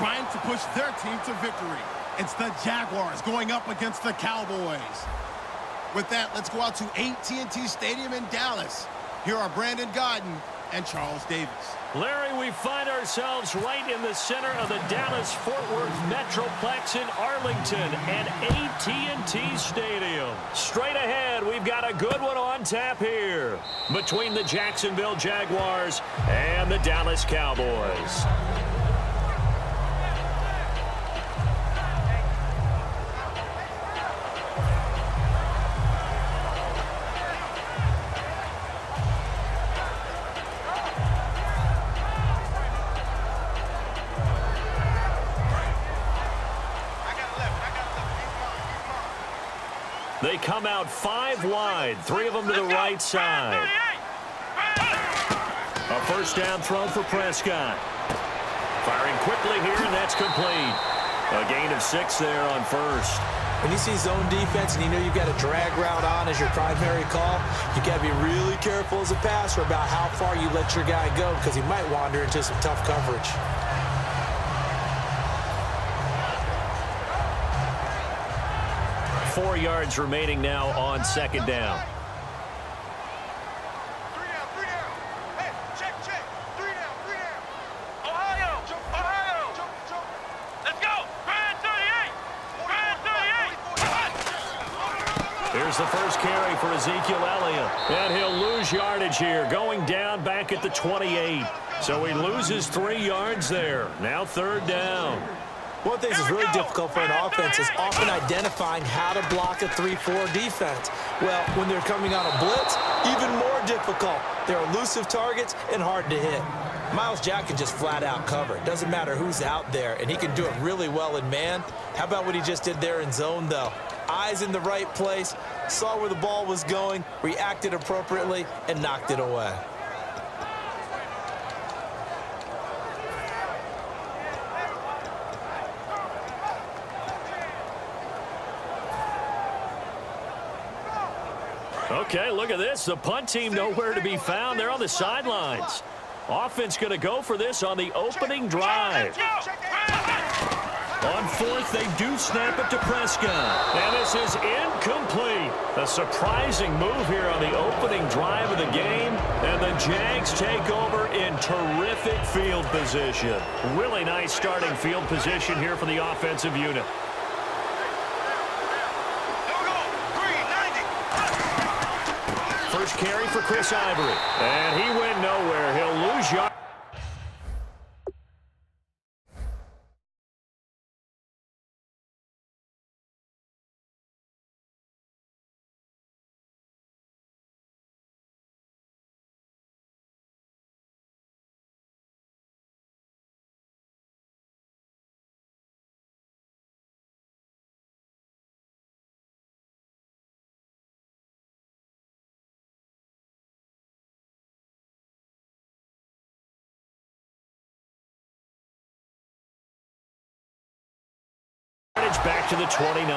trying to push their team to victory. It's the Jaguars going up against the Cowboys. With that, let's go out to AT&T Stadium in Dallas. Here are Brandon Gaudin and Charles Davis. Larry, we find ourselves right in the center of the Dallas-Fort Worth Metroplex in Arlington and AT&T Stadium. Straight ahead, we've got a good one on tap here between the Jacksonville Jaguars and the Dallas Cowboys. They come out 5 wide, 3 of them to the right side. A first down throw for Prescott. Firing quickly here, and that's complete. A gain of 6 there on first. When you see zone defense and you know you've got a drag route on as your primary call, you got to be really careful as a passer about how far you let your guy go because he might wander into some tough coverage. Four yards remaining now on second down. Three down. Hey, check. 3 down. Ohio. Let's go. Grand 38. Here's the first carry for Ezekiel Elliott. And he'll lose yardage here, going down back at the 28. So he loses 3 yards there. Now third down. One thing that's really difficult for an offense is often identifying how to block a 3-4 defense. Well, when they're coming on a blitz, even more difficult. They're elusive targets and hard to hit. Myles Jack can just flat out cover. It doesn't matter who's out there, and he can do it really well in man. How about what he just did there in zone, though? Eyes in the right place, saw where the ball was going, reacted appropriately, and knocked it away. Okay, look at this. The punt team nowhere to be found. They're on the sidelines. Offense going to go for this on the opening drive. On fourth, they do snap it to Prescott. And this is incomplete. A surprising move here on the opening drive of the game. And the Jags take over in terrific field position. Really nice starting field position here for the offensive unit. First carry for Chris Ivory. And he went nowhere. He'll lose yard. Back to the 29.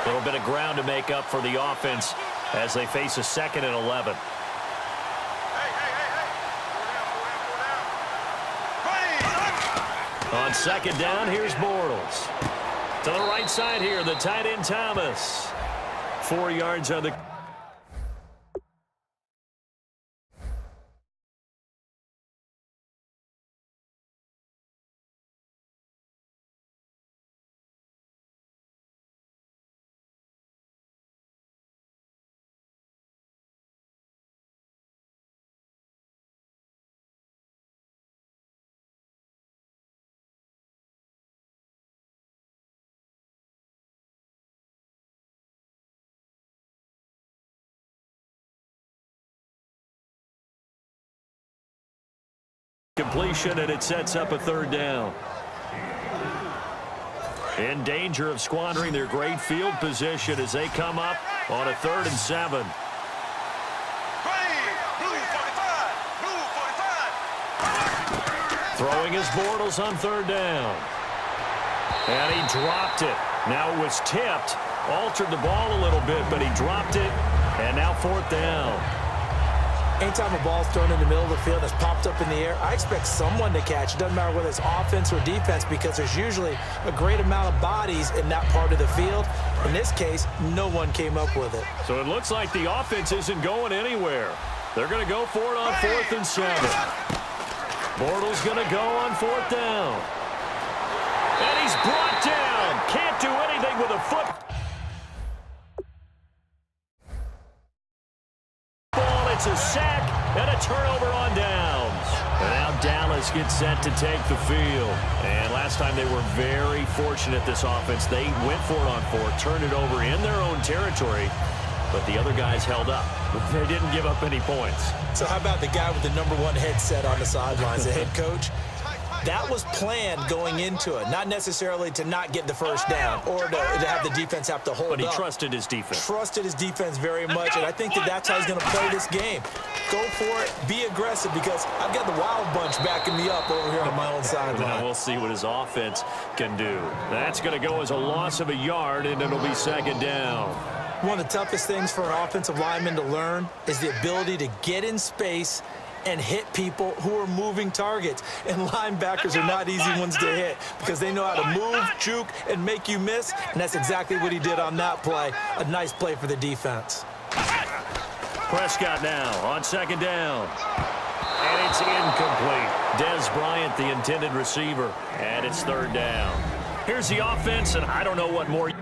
A little bit of ground to make up for the offense as they face a 2nd and 11. On second down, here's Bortles. To the right side here, the tight end Thomas. 4 yards on the... completion, and it sets up a third down. In danger of squandering their great field position as they come up on a 3rd and 7. Throwing his Bortles on 3rd down. And he dropped it. Now it was tipped. Altered the ball a little bit, but he dropped it. And now 4th down. Anytime a ball's thrown in the middle of the field and it's popped up in the air, I expect someone to catch. It doesn't matter whether it's offense or defense because there's usually a great amount of bodies in that part of the field. In this case, no one came up with it. So it looks like the offense isn't going anywhere. They're going to go for it on 4th and 7. Bortles going to go on 4th down. And he's brought down. Can't do anything with a foot. It's a sack and a turnover on downs. And now Dallas gets set to take the field. And last time they were very fortunate, this offense. They went for it on 4th, turned it over in their own territory, but the other guys held up. They didn't give up any points. So how about the guy with the #1 headset on the sidelines, the head coach? That was planned going into it, not necessarily to not get the first down or to have the defense have to hold up. But he trusted his defense. Trusted his defense very much, and I think that's how he's going to play this game. Go for it, be aggressive, because I've got the Wild Bunch backing me up over here on my own sideline. We'll see what his offense can do. That's going to go as a loss of a yard, and it'll be 2nd down. One of the toughest things for an offensive lineman to learn is the ability to get in space and hit people who are moving targets. And linebackers are not easy ones to hit because they know how to move, juke, and make you miss. And that's exactly what he did on that play. A nice play for the defense. Prescott now on 2nd down. And it's incomplete. Dez Bryant, the intended receiver. And it's 3rd down. Here's the offense, and I don't know what more.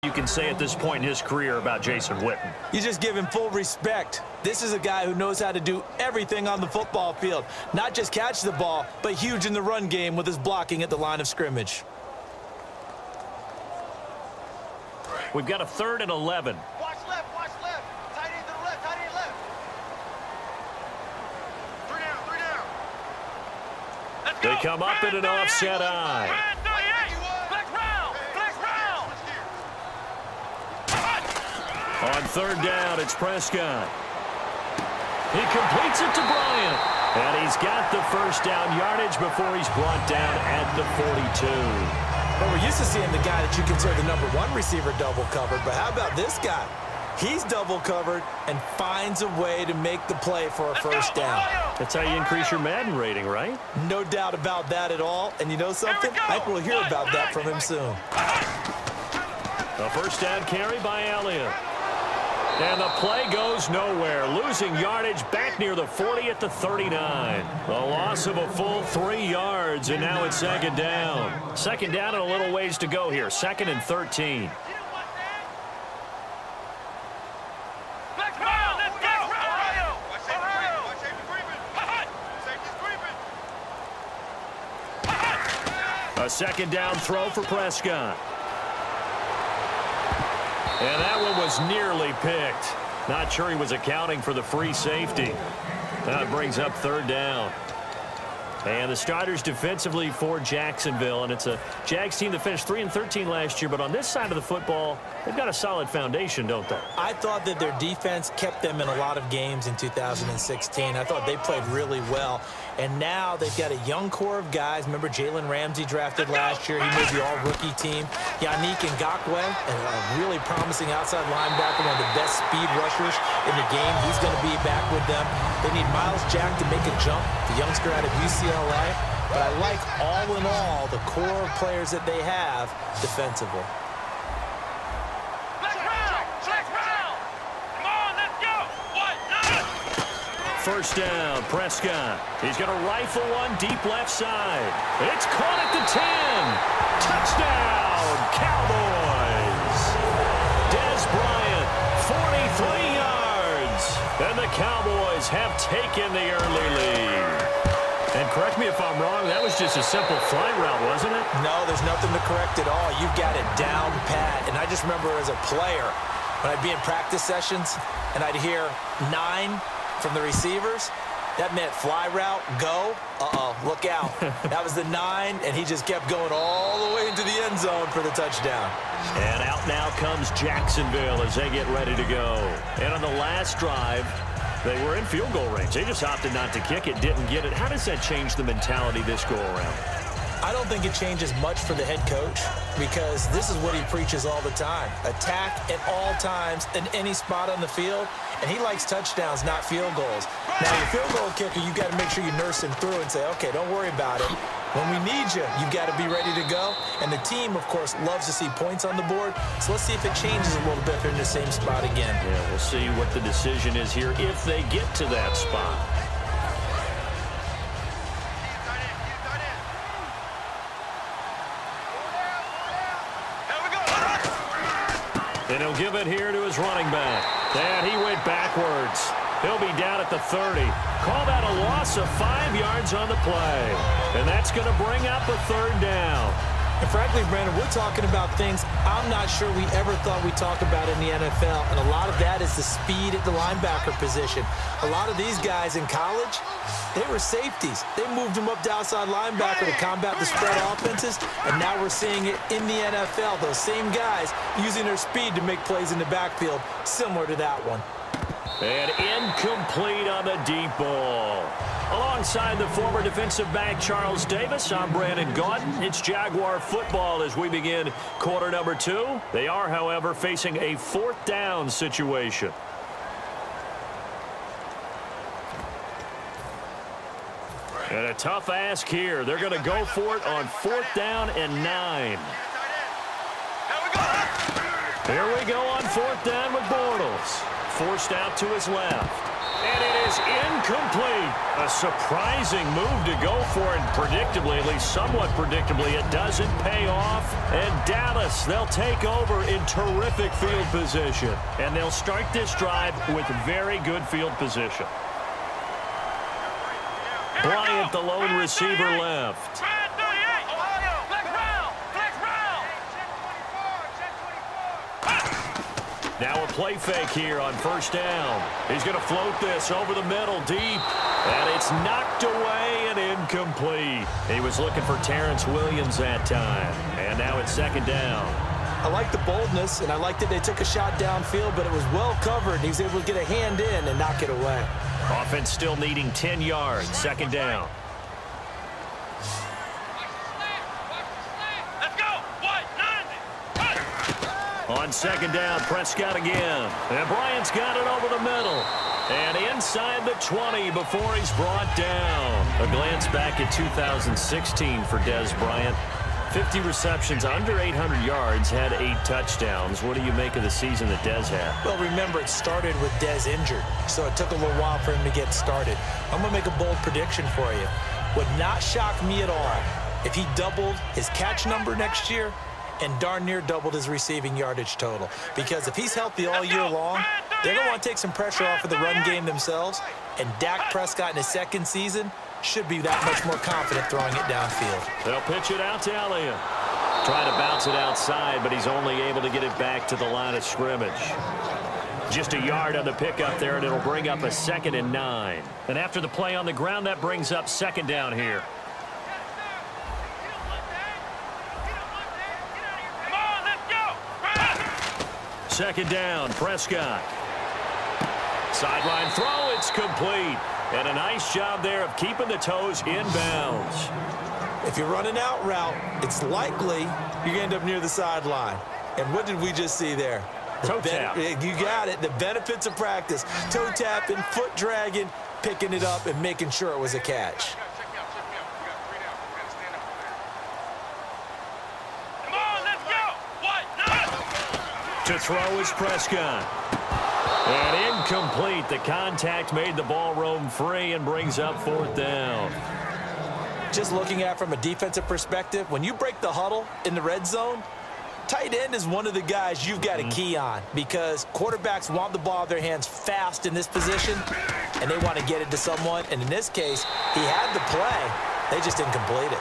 You can say at this point in his career about Jason Witten. You just give him full respect. This is a guy who knows how to do everything on the football field. Not just catch the ball, but huge in the run game with his blocking at the line of scrimmage. We've got a 3rd and 11. Watch left, watch left. Tight end to the left, tight end left. 3 down, 3 down. Let's go. They come up in an offset eye. On 3rd down, it's Prescott. He completes it to Bryant. And he's got the first down yardage before he's brought down at the 42. Well, we're used to seeing the guy that you consider the #1 receiver double covered, but how about this guy? He's double covered and finds a way to make the play for a first down. That's how you increase your Madden rating, right? No doubt about that at all. And you know something? I think we'll hear about that from him soon. A first down carry by Elliott. And the play goes nowhere, losing yardage back near the 40 at the 39. A loss of a full 3 yards, and now it's 2nd down. 2nd down and a little ways to go here, 2nd and 13. A 2nd down throw for Prescott. And that one was nearly picked. Not sure he was accounting for the free safety. That brings up 3rd down. And the starters defensively for Jacksonville. And it's a Jags team that finished 3 and 13 last year. But on this side of the football, they've got a solid foundation, don't they? I thought that their defense kept them in a lot of games in 2016. I thought they played really well. And now they've got a young core of guys. Remember Jalen Ramsey drafted last year. He made the all-rookie team. Yannick Ngakoue, a really promising outside linebacker, one of the best speed rushers in the game. He's going to be back with them. They need Miles Jack to make a jump, the youngster out of UCLA. But I like, all in all, the core of players that they have defensively. First down, Prescott. He's going to rifle one deep left side. It's caught at the 10. Touchdown, Cowboys. Dez Bryant, 43 yards. And the Cowboys have taken the early lead. And correct me if I'm wrong, that was just a simple flight route, wasn't it? No, there's nothing to correct at all. You've got it down pat. And I just remember as a player, when I'd be in practice sessions and I'd hear 9 from the receivers, that meant fly route, go, look out. That was the 9, and he just kept going all the way into the end zone for the touchdown. And out now comes Jacksonville as they get ready to go. And on the last drive, they were in field goal range. They just opted not to kick it, didn't get it. How does that change the mentality this go-around? I don't think it changes much for the head coach because this is what he preaches all the time. Attack at all times in any spot on the field, and he likes touchdowns, not field goals. Now, your field goal kicker, you've got to make sure you nurse him through and say, okay, don't worry about it. When we need you, you've got to be ready to go. And the team, of course, loves to see points on the board. So let's see if it changes a little bit if they're in the same spot again. Yeah, we'll see what the decision is here if they get to that spot. And he'll give it here to his running back. And he went backwards. He'll be down at the 30. Call that a loss of 5 yards on the play. And that's going to bring up a 3rd down. And frankly, Brandon, we're talking about things I'm not sure we ever thought we'd talk about in the NFL. And a lot of that is the speed at the linebacker position. A lot of these guys in college, they were safeties. They moved them up to outside linebacker to combat the spread offenses. And now we're seeing it in the NFL. Those same guys using their speed to make plays in the backfield, similar to that one. And incomplete on the deep ball. Alongside the former defensive back Charles Davis, I'm Brandon Gaudin. It's Jaguar football as we begin quarter number 2. They are, however, facing a 4th down situation. And a tough ask here. They're going to go for it on 4th down and 9. Here we go on 4th down with Bortles. Forced out to his left. And it is incomplete. A surprising move to go for it. Predictably, at least somewhat predictably, it doesn't pay off. And Dallas, they'll take over in terrific field position. And they'll start this drive with very good field position. Bryant, the lone receiver, left. Now a play fake here on 1st down. He's going to float this over the middle deep. And it's knocked away and incomplete. He was looking for Terrence Williams that time. And now it's 2nd down. I like the boldness, and I like that they took a shot downfield, but it was well covered. He was able to get a hand in and knock it away. Offense still needing 10 yards. 2nd down. On 2nd down, Prescott again. And Bryant's got it over the middle. And inside the 20 before he's brought down. A glance back at 2016 for Dez Bryant. 50 receptions, under 800 yards, had 8 touchdowns. What do you make of the season that Dez had? Well, remember, it started with Dez injured, so it took a little while for him to get started. I'm going to make a bold prediction for you. Would not shock me at all if he doubled his catch number next year and darn near doubled his receiving yardage total. Because if he's healthy all year long, they're going to want to take some pressure off of the run game themselves, and Dak Prescott in his 2nd season should be that much more confident throwing it downfield. They'll pitch it out to Elliott. Trying to bounce it outside, but he's only able to get it back to the line of scrimmage. Just a yard on the pickup there, and it'll bring up a 2nd and 9. And after the play on the ground, that brings up 2nd down here. Second down, Prescott. Sideline throw, it's complete. And a nice job there of keeping the toes inbounds. If you're running out route, it's likely you're going to end up near the sideline. And what did we just see there? Toe tap. You got it. The benefits of practice. Toe tapping, foot dragging, picking it up, and making sure it was a catch. To throw is Prescott. And incomplete. The contact made the ball roam free and brings up 4th down. Just looking at it from a defensive perspective, when you break the huddle in the red zone, Tight end is one of the guys you've got to key on because quarterbacks want the ball in their hands fast in this position, and they want to get it to someone. And in this case, he had the play. They just didn't complete it.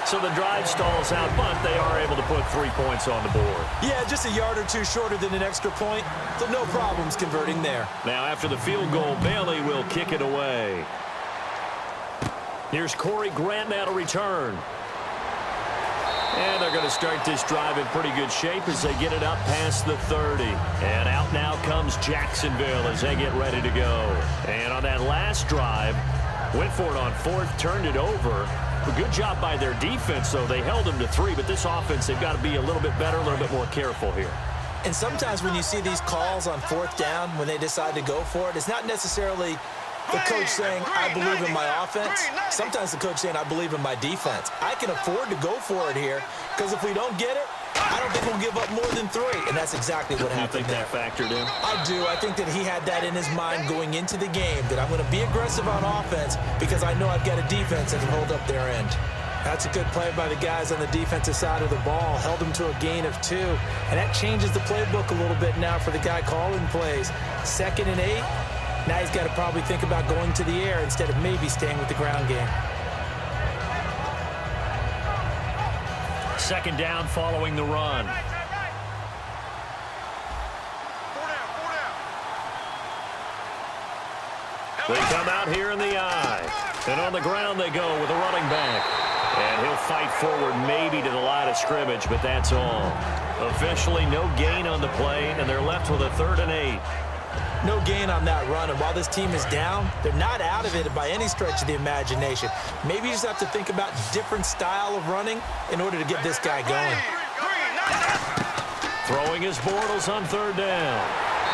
So the drive stalls out, but they are able to put 3 points on the board. Yeah, just a yard or two shorter than an extra point, so no problems converting there. Now after the field goal, Bailey will kick it away. Here's Corey Grant now to return. And they're going to start this drive in pretty good shape as they get it up past the 30. And out now comes Jacksonville as they get ready to go. And on that last drive, went for it on fourth, turned it over. A good job by their defense, though. They held them to 3, but this offense, they've got to be a little bit better, a little bit more careful here. And sometimes when you see these calls on fourth down, when they decide to go for it, it's not necessarily the coach saying, I believe in my offense. Sometimes the coach saying, I believe in my defense. I can afford to go for it here because if we don't get it, I don't think we'll give up more than 3. And that's exactly what happened there. You think that factored in? I do. I think that he had that in his mind going into the game, that I'm going to be aggressive on offense because I know I've got a defense that can hold up their end. That's a good play by the guys on the defensive side of the ball. Held them to a gain of 2. And that changes the playbook a little bit now for the guy calling plays. 2nd and 8. Now he's got to probably think about going to the air instead of maybe staying with the ground game. 2nd down following the run. They come out here in the eye. And on the ground they go with a running back. And he'll fight forward maybe to the line of scrimmage, but that's all. Officially no gain on the play, and they're left with a 3rd and 8. No gain on that run, and while this team is down, they're not out of it by any stretch of the imagination. Maybe you just have to think about different style of running in order to get this guy going. Throwing his Bortles on 3rd down.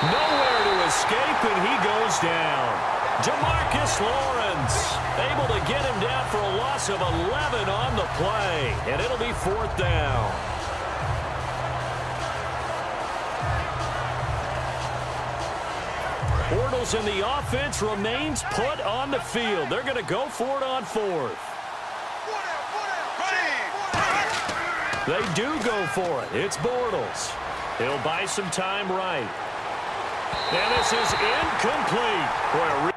Nowhere to escape, and he goes down. Jamarcus Lawrence able to get him down for a loss of 11 on the play, and it'll be 4th down. Bortles in the offense remains put on the field. They're going to go for it on 4th. They do go for it. It's Bortles. He'll buy some time right. And this is incomplete. Boy,